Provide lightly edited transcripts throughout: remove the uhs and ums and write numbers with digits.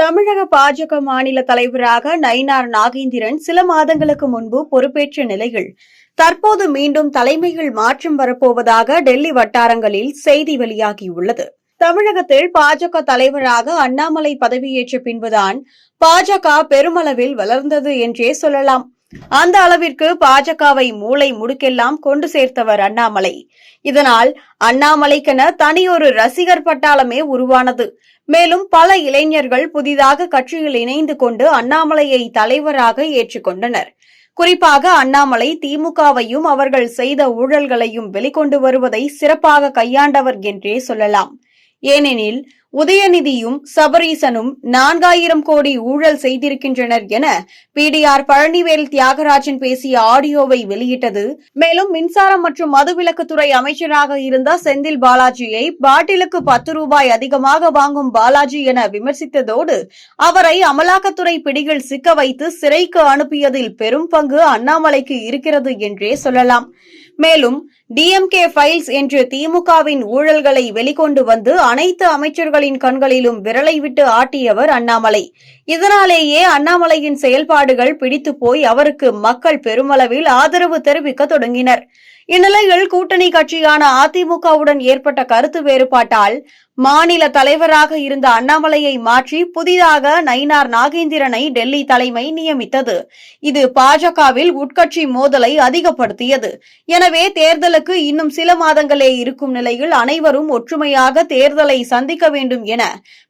தமிழக பாஜக மாநில தலைவராக நயினார் நாகேந்திரன் சில மாதங்களுக்கு முன்பு பொறுப்பேற்ற நிலையில் தற்போது மீண்டும் தலைமையில் மாற்றம் வரப்போவதாக டெல்லி வட்டாரங்களில் செய்தி வெளியாகியுள்ளது. தமிழகத்தில் பாஜக தலைவராக அண்ணாமலை பதவியேற்ற பின்புதான் பாஜக பெருமளவில் வளர்ந்தது என்றே சொல்லலாம். அந்த அளவிற்கு பாஜகவை மூளை முடுக்கெல்லாம் கொண்டு சேர்த்தவர் அண்ணாமலை. இதனால் அண்ணாமலைக்கென தனியொரு ரசிகர் பட்டாளமே உருவானது. மேலும் பல இளைஞர்கள் புதிதாக கட்சியில் இணைந்து கொண்டு அண்ணாமலையை தலைவராக ஏற்றுக்கொண்டனர். குறிப்பாக அண்ணாமலை திமுகவையும் அவர்கள் செய்த ஊழல்களையும் வெளிக்கொண்டு வருவதை சிறப்பாக கையாண்டவர் என்றே சொல்லலாம். ஏனெனில் உதயநிதியும் சபரீசனும் 4000 கோடி ஊழல் செய்திருக்கின்றனர் என பிடிஆர் பழனிவேல் தியாகராஜன் பேசிய ஆடியோவை வெளியிட்டது. மேலும் மின்சாரம் மற்றும் மதுவிலக்குத்துறை அமைச்சராக இருந்த செந்தில் பாலாஜியை பாட்டிலுக்கு 10 ரூபாய் அதிகமாக வாங்கும் பாலாஜி என விமர்சித்ததோடு அவரை அமலாக்கத்துறை பிடியில் சிக்க வைத்து சிறைக்கு அனுப்பியதில் பெரும் பங்கு அண்ணாமலைக்கு இருக்கிறது என்றே சொல்லலாம். மேலும் டிஎம்கே ஃபைல்ஸ் என்று திமுகவின் ஊழல்களை வெளிக்கொண்டு வந்து அனைத்து அமைச்சர்களின் கண்களிலும் விரலை விட்டு ஆட்டியவர் அண்ணாமலை. இதனாலேயே அண்ணாமலையின் செயல்பாடுகள் பிடித்து போய் அவருக்கு மக்கள் பெருமளவில் ஆதரவு தெரிவிக்க தொடங்கினர். இந்நிலையில் கூட்டணி கட்சியான அதிமுகவுடன் ஏற்பட்ட கருத்து வேறுபாட்டால் மாநில தலைவராக இருந்த அண்ணாமலையை மாற்றி புதிதாக நயினார் நாகேந்திரனை டெல்லி தலைமை நியமித்தது. இது பாஜகவில் உட்கட்சி மோதலை அதிகப்படுத்தியது. எனவே தேர்தலுக்கு இன்னும் சில மாதங்களே இருக்கும் நிலையில் அனைவரும் ஒற்றுமையாக தேர்தலை சந்திக்க வேண்டும் என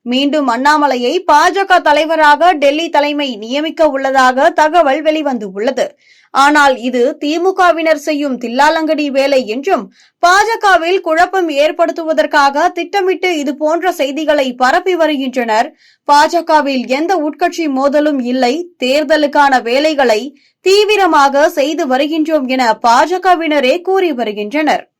மீண்டும் அண்ணாமலையை பாஜக தலைவராக டெல்லி தலைமை நியமிக்க உள்ளதாக தகவல் வெளிவந்துள்ளது. ஆனால் இது திமுகவினர் செய்யும் தில்லாலங்கடி வேலை என்றும் பாஜகவில் குழப்பம் ஏற்படுத்துவதற்காக திட்டமிட்டு இதுபோன்ற செய்திகளை பரப்பி வருகின்றனர். பாஜகவில் எந்த உட்கட்சி மோதலும் இல்லை, தேர்தலுக்கான வேலைகளை தீவிரமாக செய்து வருகின்றோம் என பாஜகவினரே கூறி வருகின்றனர்.